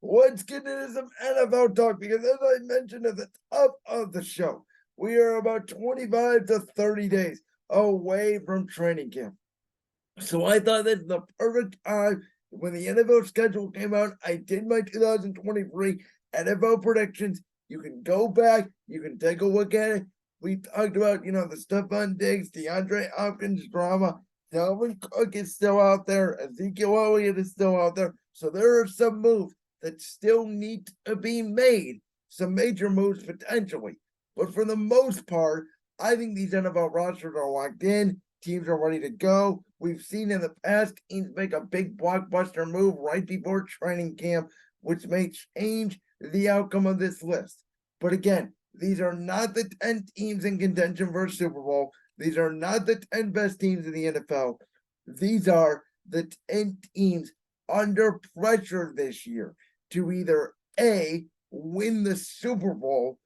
Let's get into some NFL talk because, as I mentioned at the top of the show, we are about 25 to 30 days away from training camp. So I thought that's the perfect time when the NFL schedule came out. I did my 2023 NFL predictions. You can go back, you can take a look at it. We talked about, the Stephon Diggs, DeAndre Hopkins drama. Dalvin Cook is still out there. Ezekiel Elliott is still out there. So there are some moves that still need to be made, some major moves potentially. But for the most part, I think these NFL rosters are locked in. Teams are ready to go. We've seen in the past teams make a big blockbuster move right before training camp, which may change the outcome of this list. But again, these are not the 10 teams in contention for a Super Bowl. These are not the 10 best teams in the NFL. These are the 10 teams under pressure this year to either A, win the Super Bowl,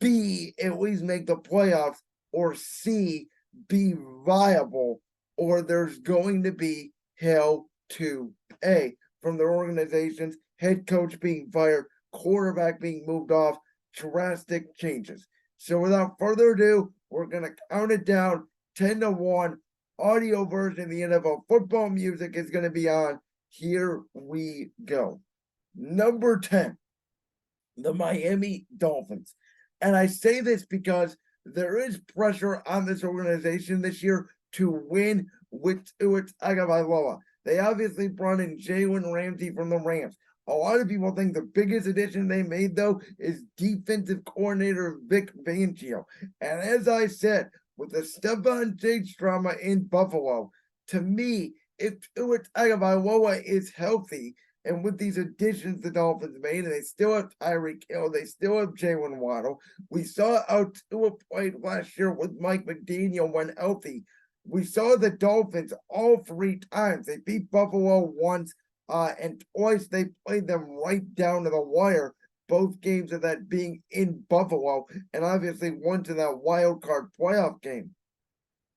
B, at least make the playoffs, or C, be viable, or there's going to be hell to pay from their organizations, head coach being fired, quarterback being moved off, drastic changes. So without further ado, we're going to count it down 10 to 1. Audio version of the NFL football music is going to be on. Here we go. Number 10, the Miami Dolphins. And I say this because there is pressure on this organization this year to win with Tua Tagovailoa. They obviously brought in Jalen Ramsey from the Rams. A lot of people think the biggest addition they made, though, is defensive coordinator Vic Fangio. And as I said, with the Stephon Diggs drama in Buffalo, to me, if Tua Tagovailoa is healthy, and with these additions the Dolphins made, and they still have Tyreek Hill, they still have Jalen Waddle. We saw how Tua played last year with Mike McDaniel when healthy. We saw the Dolphins all 3 times. They beat Buffalo once, and twice they played them right down to the wire. Both games of that being in Buffalo, and obviously once in that wild card playoff game.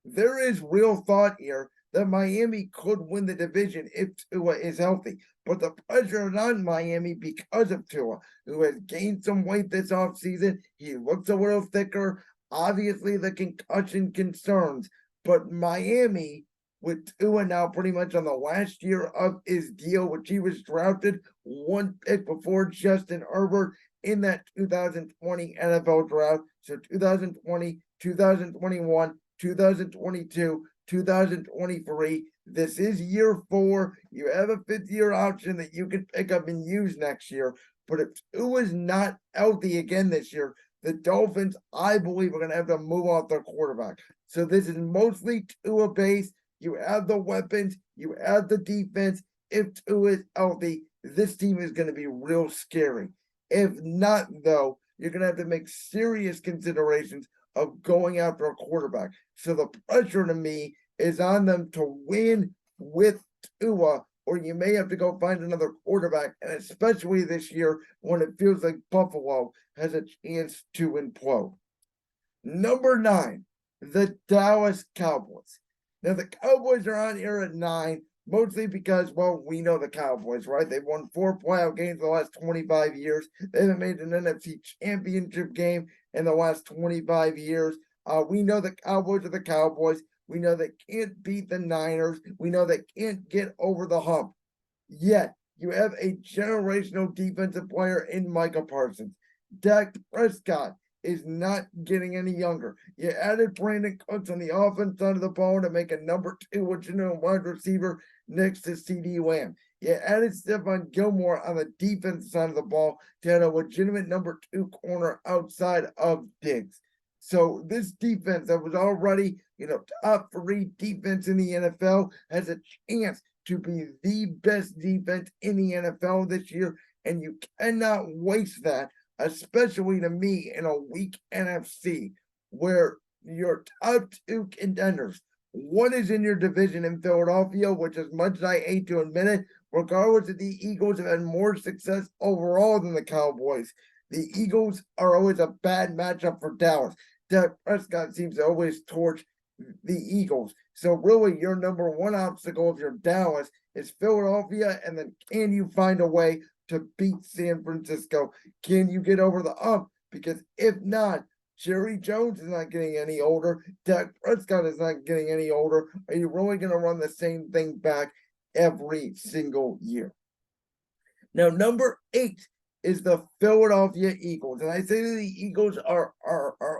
There is real thought here that Miami could win the division if Tua is healthy. But the pressure is on Miami because of Tua, who has gained some weight this offseason. He looks a little thicker. Obviously, the concussion concerns. But Miami, with Tua now pretty much on the last year of his deal, which he was drafted 1 pick before Justin Herbert in that 2020 NFL draft. So 2020, 2021, 2022, 2023. This is year 4. You have a 5th-year option that you can pick up and use next year. But if Tua is not healthy again this year, the Dolphins, I believe, are going to have to move off their quarterback. So this is mostly Tua-based. You have the weapons. You have the defense. If Tua is healthy, this team is going to be real scary. If not, though, you're going to have to make serious considerations of going after a quarterback. So the pressure to me is on them to win with Tua, or you may have to go find another quarterback, and especially this year when it feels like Buffalo has a chance to implode. Number 9, the Dallas Cowboys. Now, the Cowboys are on here at 9, mostly because, well, we know the Cowboys, right? They've won 4 playoff games in the last 25 years. They haven't made an NFC championship game in the last 25 years. We know the Cowboys are the Cowboys. We know they can't beat the Niners. We know they can't get over the hump. Yet, you have a generational defensive player in Micah Parsons. Dak Prescott is not getting any younger. You added Brandon Cooks on the offense side of the ball to make a number 2 legitimate wide receiver next to CD Lamb. You added Stephon Gilmore on the defense side of the ball to have a legitimate number 2 corner outside of Diggs. So this defense that was already, top 3 defense in the NFL has a chance to be the best defense in the NFL this year, and you cannot waste that, especially to me in a weak NFC where your top 2 contenders, one is in your division in Philadelphia, which as much as I hate to admit it, regardless of the Eagles have had more success overall than the Cowboys, the Eagles are always a bad matchup for Dallas. Dak Prescott seems to always torch the Eagles. So really your number 1 obstacle if you're Dallas is Philadelphia, and then can you find a way to beat San Francisco. Can you get over the hump? Because if not, Jerry Jones is not getting any older. Dak Prescott is not getting any older. Are you really going to run the same thing back every single year? Now, number 8 is the Philadelphia Eagles. And I say that the Eagles are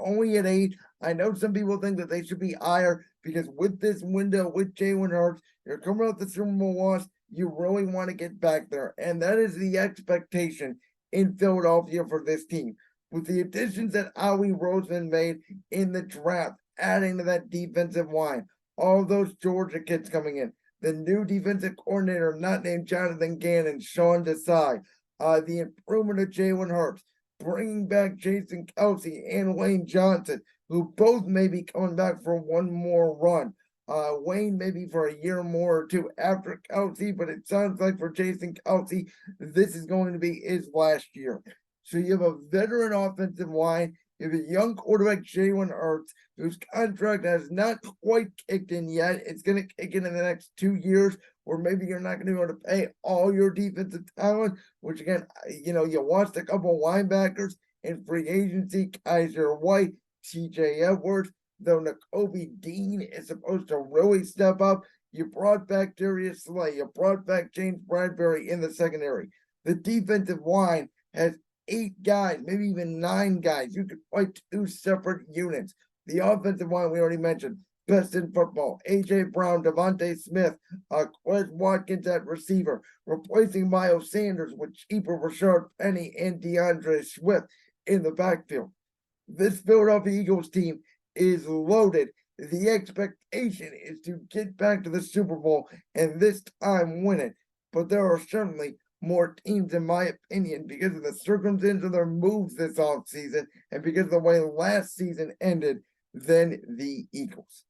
only at 8. I know some people think that they should be higher because with this window, with Jalen Hurts, you're coming out the Super Bowl loss. You really want to get back there. And that is the expectation in Philadelphia for this team. With the additions that Howie Roseman made in the draft, adding to that defensive line, all those Georgia kids coming in, the new defensive coordinator, not named Jonathan Gannon, Sean Desai, the improvement of Jalen Hurts, bringing back Jason Kelce and Lane Johnson, who both may be coming back for one more run. Wayne maybe for a year more or two after Kelce, but it sounds like for Jason Kelce, this is going to be his last year. So you have a veteran offensive line. You have a young quarterback, Jalen Hurts, whose contract has not quite kicked in yet. It's going to kick in the next 2 years, or maybe you're not going to be able to pay all your defensive talent, which again, you lost a couple linebackers in free agency, Kaiser White, TJ Edwards, though Nakobe Dean is supposed to really step up. You brought back Darius Slay. You brought back James Bradbury in the secondary. The defensive line has 8 guys, maybe even 9 guys. You could play 2 separate units. The offensive line we already mentioned, best in football. A.J. Brown, Devontae Smith, Quez Watkins at receiver, replacing Miles Sanders with cheaper Rashard Penny and DeAndre Swift in the backfield. This Philadelphia Eagles team is loaded. The expectation is to get back to the Super Bowl and this time win it. But there are certainly more teams, in my opinion, because of the circumstances of their moves this offseason and because of the way last season ended, than the Eagles.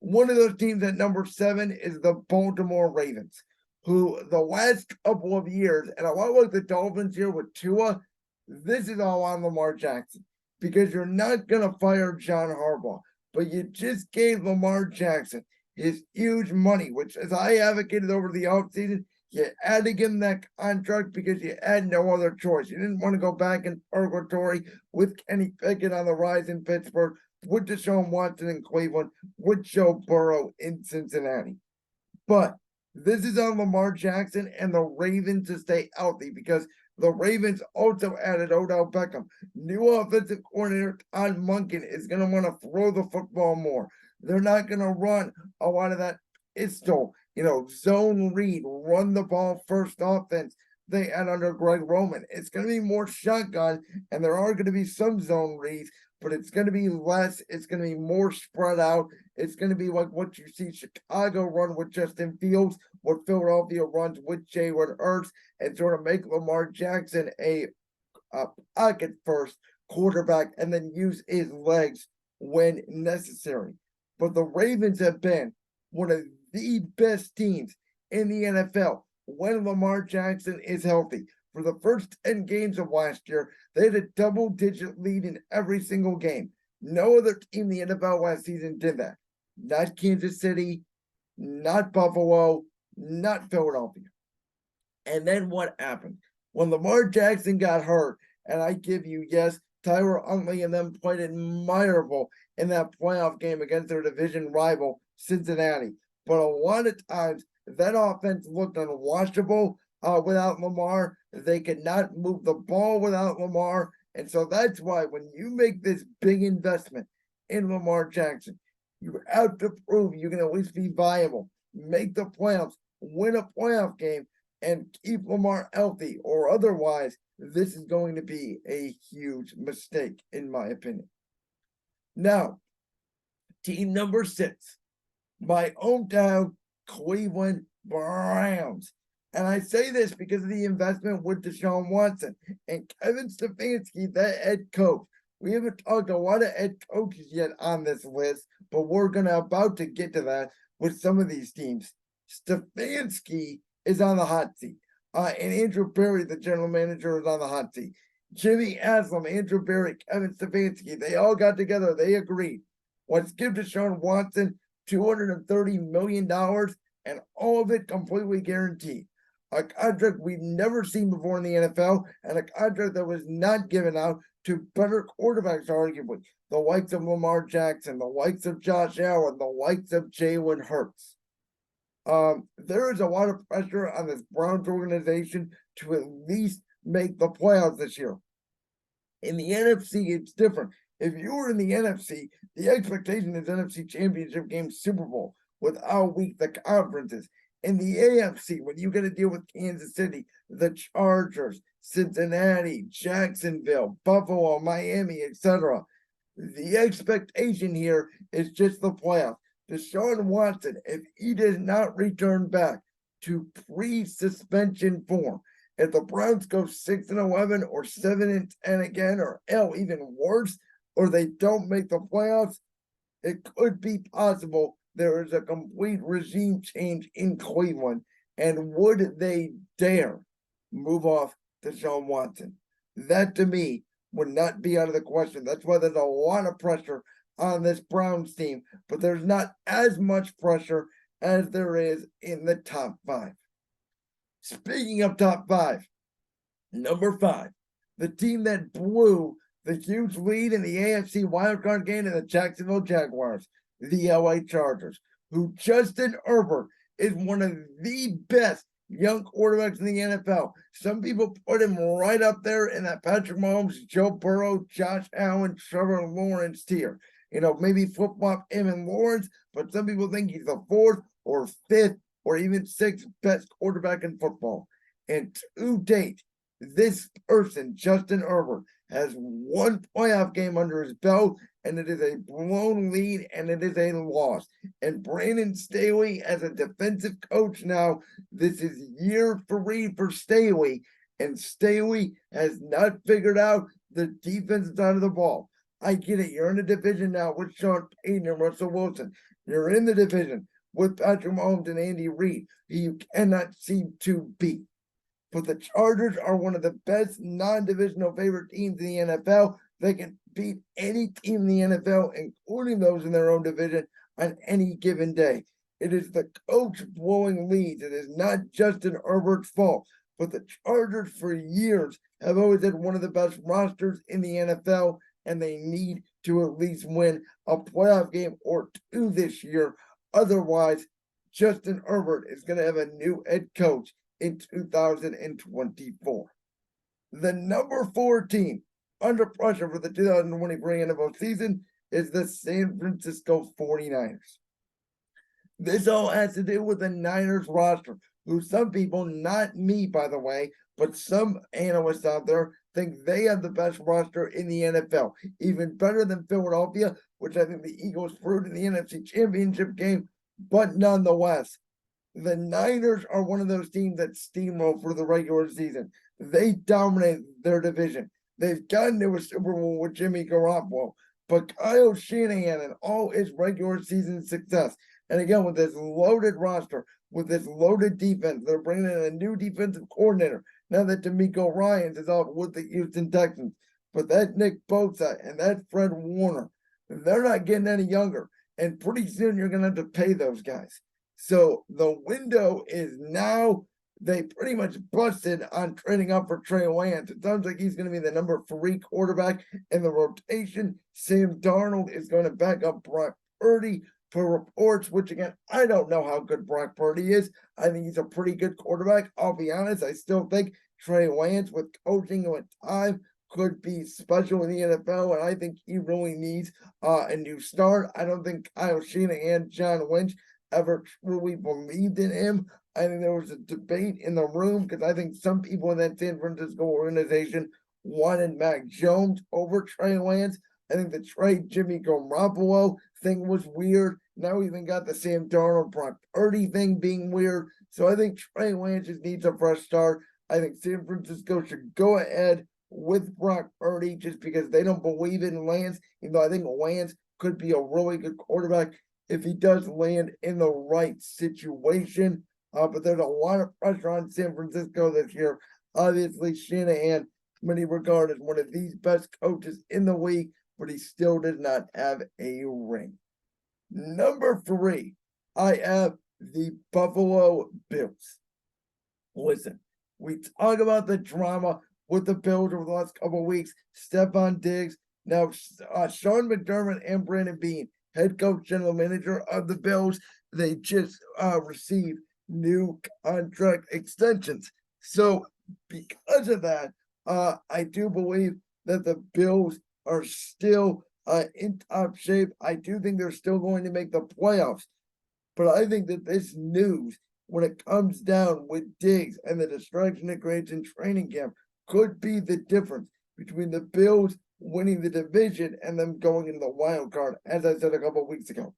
One of those teams at number 7 is the Baltimore Ravens, who the last couple of years, and a lot like the Dolphins here with Tua, this is all on Lamar Jackson because you're not going to fire John Harbaugh, but you just gave Lamar Jackson his huge money, which, as I advocated over the offseason, you had to give him that contract because you had no other choice. You didn't want to go back in purgatory with Kenny Pickett on the rise in Pittsburgh, with Deshaun Watson in Cleveland, with Joe Burrow in Cincinnati. But this is on Lamar Jackson and the Ravens to stay healthy because the Ravens also added Odell Beckham. New offensive coordinator Todd Monken is going to want to throw the football more. They're not going to run a lot of that pistol, zone read, run the ball first offense they had under Greg Roman. It's going to be more shotgun, and there are going to be some zone reads, but it's going to be less. It's going to be more spread out. It's going to be like what you see Chicago run with Justin Fields, what Philadelphia runs with Jalen Hurts, and sort of make Lamar Jackson a pocket first quarterback and then use his legs when necessary. But the Ravens have been one of the best teams in the NFL when Lamar Jackson is healthy. For the first 10 games of last year, they had a double-digit lead in every single game. No other team in the NFL last season did that. Not Kansas City, not Buffalo, not Philadelphia. And then what happened? When Lamar Jackson got hurt, and I give you, yes, Tyler Huntley and them played admirable in that playoff game against their division rival, Cincinnati. But a lot of times, that offense looked unwatchable without Lamar. They could not move the ball without Lamar. And so that's why when you make this big investment in Lamar Jackson, you have to prove you can at least be viable, make the playoffs, win a playoff game, and keep Lamar healthy, or otherwise, this is going to be a huge mistake, in my opinion. Now, team number 6, my hometown Cleveland Browns. And I say this because of the investment with Deshaun Watson and Kevin Stefanski, the head coach. We haven't talked a lot of head coaches yet on this list, but we're about to get to that with some of these teams. Stefanski is on the hot seat. And Andrew Berry, the general manager, is on the hot seat. Jimmy Haslam, Andrew Berry, Kevin Stefanski, they all got together. They agreed. Let's give Deshaun Watson $230 million and all of it completely guaranteed. a contract we've never seen before in the NFL, and a contract that was not given out to better quarterbacks, arguably. The likes of Lamar Jackson, the likes of Josh Allen, the likes of Jalen Hurts. There is a lot of pressure on this Browns organization to at least make the playoffs this year. In the NFC, it's different. If you were in the NFC, the expectation is NFC Championship game, Super Bowl, with how weak the conference is. In the AFC, when you got to deal with Kansas City, the Chargers, Cincinnati, Jacksonville, Buffalo, Miami, etc., the expectation here is just the playoff. Deshaun Watson, if he does not return back to pre-suspension form, if the Browns go 6-11 or 7-10 again, or even worse, or they don't make the playoffs, it could be possible there is a complete regime change in Cleveland. And would they dare move off Deshaun Watson? That to me would not be out of the question. That's why there's a lot of pressure on this Browns team, but there's not as much pressure as there is in the top five. Speaking of top five, number 5, the team that blew the huge lead in the AFC wildcard game to the Jacksonville Jaguars, the LA Chargers, who Justin Herbert is one of the best young quarterbacks in the NFL. Some people put him right up there in that Patrick Mahomes, Joe Burrow, Josh Allen, Trevor Lawrence tier. Maybe flip-flop him and Lawrence, but some people think he's the 4th or 5th or even 6th best quarterback in football. And to date, this person, Justin Herbert, has one playoff game under his belt, and it is a blown lead, and it is a loss. And Brandon Staley, as a defensive coach now, this is year 3 for Staley, and Staley has not figured out the defensive side of the ball. I get it. You're in a division now with Sean Payton and Russell Wilson. You're in the division with Patrick Mahomes and Andy Reid, who you cannot seem to beat. But the Chargers are one of the best non-divisional favorite teams in the NFL. They can beat any team in the NFL, including those in their own division, on any given day. It is the coach blowing leads. It is not Justin Herbert's fault. But the Chargers for years have always had one of the best rosters in the NFL, and they need to at least win a playoff game or 2 this year. Otherwise, Justin Herbert is going to have a new head coach in 2024. The number 4 team under pressure for the 2023 NFL season is the San Francisco 49ers. This all has to do with the Niners roster, who some people, not me by the way, but some analysts out there think they have the best roster in the NFL, even better than Philadelphia, which I think the Eagles proved in the NFC Championship game. But nonetheless, the Niners are one of those teams that steamroll for the regular season. They dominate their division. They've gotten to a Super Bowl with Jimmy Garoppolo, but Kyle Shanahan and all his regular season success, and again with this loaded roster, with this loaded defense, they're bringing in a new defensive coordinator now that DeMeco Ryans is out with the Houston Texans. But that Nick Bosa and that Fred Warner, they're not getting any younger, and pretty soon you're going to have to pay those guys. So the window is now. They pretty much busted on trading up for Trey Lance. It sounds like he's going to be the number 3 quarterback in the rotation. Sam Darnold is going to back up Brock Purdy per reports, which again, I don't know how good Brock Purdy is. I think he's a pretty good quarterback. I'll be honest. I still think Trey Lance, with coaching and time, could be special in the NFL, and I think he really needs a new start. I don't think Kyle Shanahan, John Lynch ever truly believed in him. I think there was a debate in the room because I think some people in that San Francisco organization wanted Mac Jones over Trey Lance. I think the trade Jimmy Garoppolo thing was weird. Now we even got the Sam Darnold Brock Purdy thing being weird. So I think Trey Lance just needs a fresh start. I think San Francisco should go ahead with Brock Purdy just because they don't believe in Lance, even though I think Lance could be a really good quarterback if he does land in the right situation. But there's a lot of pressure on San Francisco this year. Obviously, Shanahan, many regard as one of the best coaches in the league, but he still does not have a ring. Number 3, I have the Buffalo Bills. Listen, we talk about the drama with the Bills over the last couple of weeks. Stephon Diggs, now Sean McDermott and Brandon Beane, head coach, general manager of the Bills, they just received new contract extensions. So because of that, I do believe that the Bills are still in top shape. I do think they're still going to make the playoffs. But I think that this news, when it comes down with Diggs and the distraction it creates in training camp, could be the difference between the Bills winning the division and them going into the wild card, as I said a couple of weeks ago.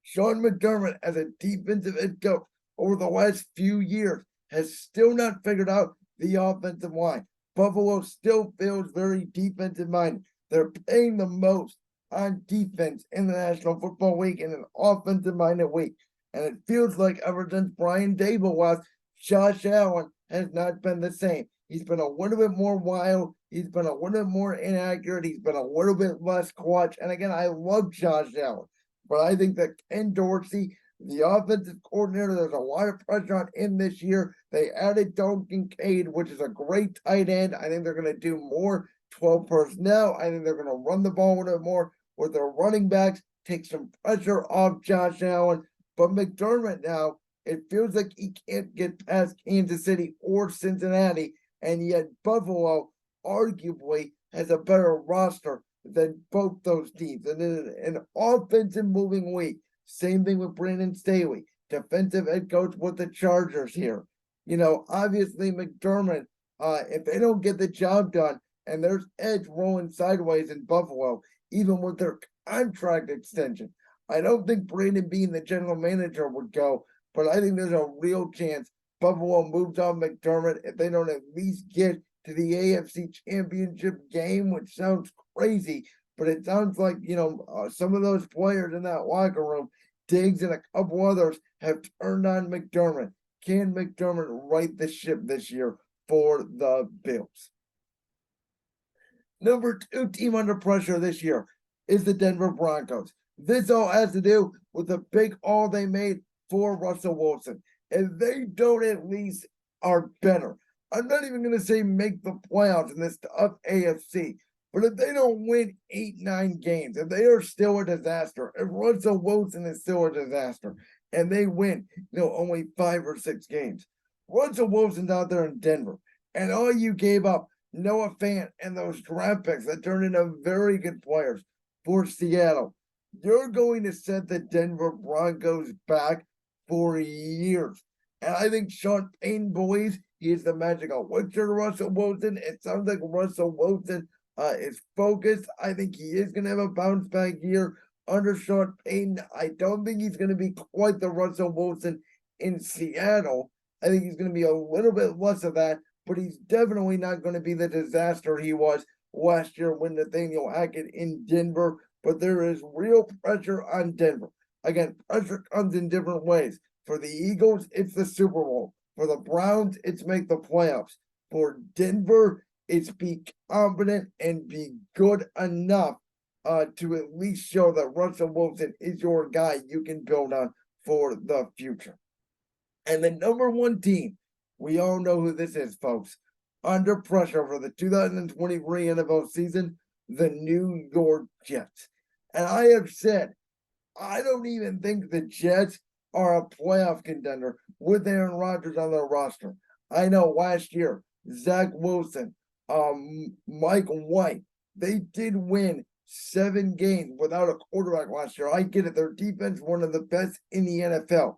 Sean McDermott, as a defensive head coach over the last few years, has still not figured out the offensive line. Buffalo still feels very defensive minded. They're paying the most on defense in the National Football League in an offensive minded week. And it feels like ever since Brian Dable left, Josh Allen has not been the same. He's been a little bit more wild. He's been a little bit more inaccurate. He's been a little bit less clutch. And again, I love Josh Allen, but I think that Ken Dorsey, the offensive coordinator, there's a lot of pressure on him this year. They added Duncan Cade, which is a great tight end. I think they're going to do more 12 personnel. I think they're going to run the ball a little bit more with their running backs, take some pressure off Josh Allen. But McDermott now, it feels like he can't get past Kansas City or Cincinnati, and yet Buffalo arguably has a better roster than both those teams. And in an offensive moving week, same thing with Brandon Staley, defensive head coach with the Chargers here. You know, obviously McDermott, if they don't get the job done, and there's edge rolling sideways in Buffalo, even with their contract extension, I don't think Brandon Beane, the general manager, would go, but I think there's a real chance Buffalo moves on McDermott if they don't at least get to the AFC Championship game, which sounds crazy, but it sounds like, some of those players in that locker room, Diggs and a couple others, have turned on McDermott. Can McDermott right the ship this year for the Bills? Number 2 team under pressure this year is the Denver Broncos. This all has to do with the big all they made for Russell Wilson. If they don't at least are better, I'm not even going to say make the playoffs in this tough AFC, but if they don't win 8-9 games, if they are still a disaster, if Russell Wilson is still a disaster, and they win, only 5 or 6 games, Russell Wilson's out there in Denver, and all you gave up, Noah Fant and those draft picks that turned into very good players for Seattle, you're going to set the Denver Broncos back for years. And I think Sean Payton believes he is the magic elixir to Russell Wilson. It sounds like Russell Wilson is focused. I think he is going to have a bounce back year under Sean Payton. I don't think he's going to be quite the Russell Wilson in Seattle. I think he's going to be a little bit less of that, but he's definitely not going to be the disaster he was last year when Nathaniel Hackett in Denver. But there is real pressure on Denver. Again, pressure comes in different ways. For the Eagles, it's the Super Bowl. For the Browns, it's make the playoffs. For Denver, it's be competent and be good enough to at least show that Russell Wilson is your guy you can build on for the future. And the number 1 team, we all know who this is, folks. Under pressure for the 2023 NFL season, the New York Jets. And I have said, I don't even think the Jets are a playoff contender with Aaron Rodgers on their roster. I know last year, Zach Wilson, Mike White, they did win 7 games without a quarterback last year. I get it. Their defense, one of the best in the NFL.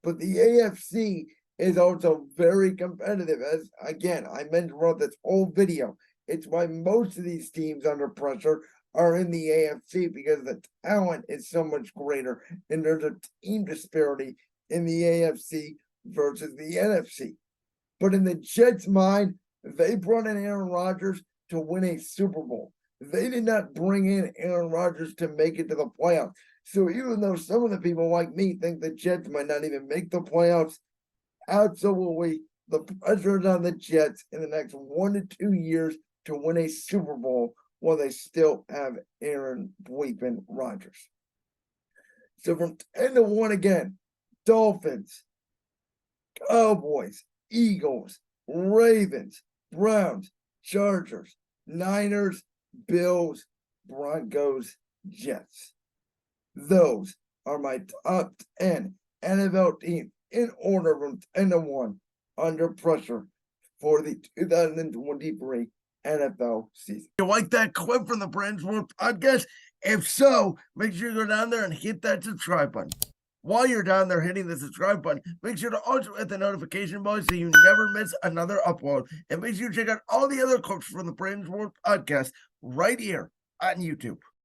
But the AFC is also very competitive. As again, I mentioned throughout this whole video, it's why most of these teams under pressure are in the AFC because the talent is so much greater and there's a team disparity in the AFC versus the NFC. But in the Jets' mind, they brought in Aaron Rodgers to win a Super Bowl. They did not bring in Aaron Rodgers to make it to the playoffs. So even though some of the people like me think the Jets might not even make the playoffs, absolutely the pressure is on the Jets in the next 1 to 2 years to win a Super Bowl while they still have Aaron Bleepin Rodgers. So from 10 to 1 again, Dolphins, Cowboys, Eagles, Ravens, Browns, Chargers, Niners, Bills, Broncos, Jets. Those are my top 10 NFL teams in order from 10 to 1 under pressure for the 2023 NFL season. You like that clip from the Brand's World podcast? If so, make sure you go down there and hit that subscribe button. While you're down there hitting the subscribe button, make sure to also hit the notification bell so you never miss another upload. And make sure you check out all the other clips from the Brand's World podcast right here on YouTube.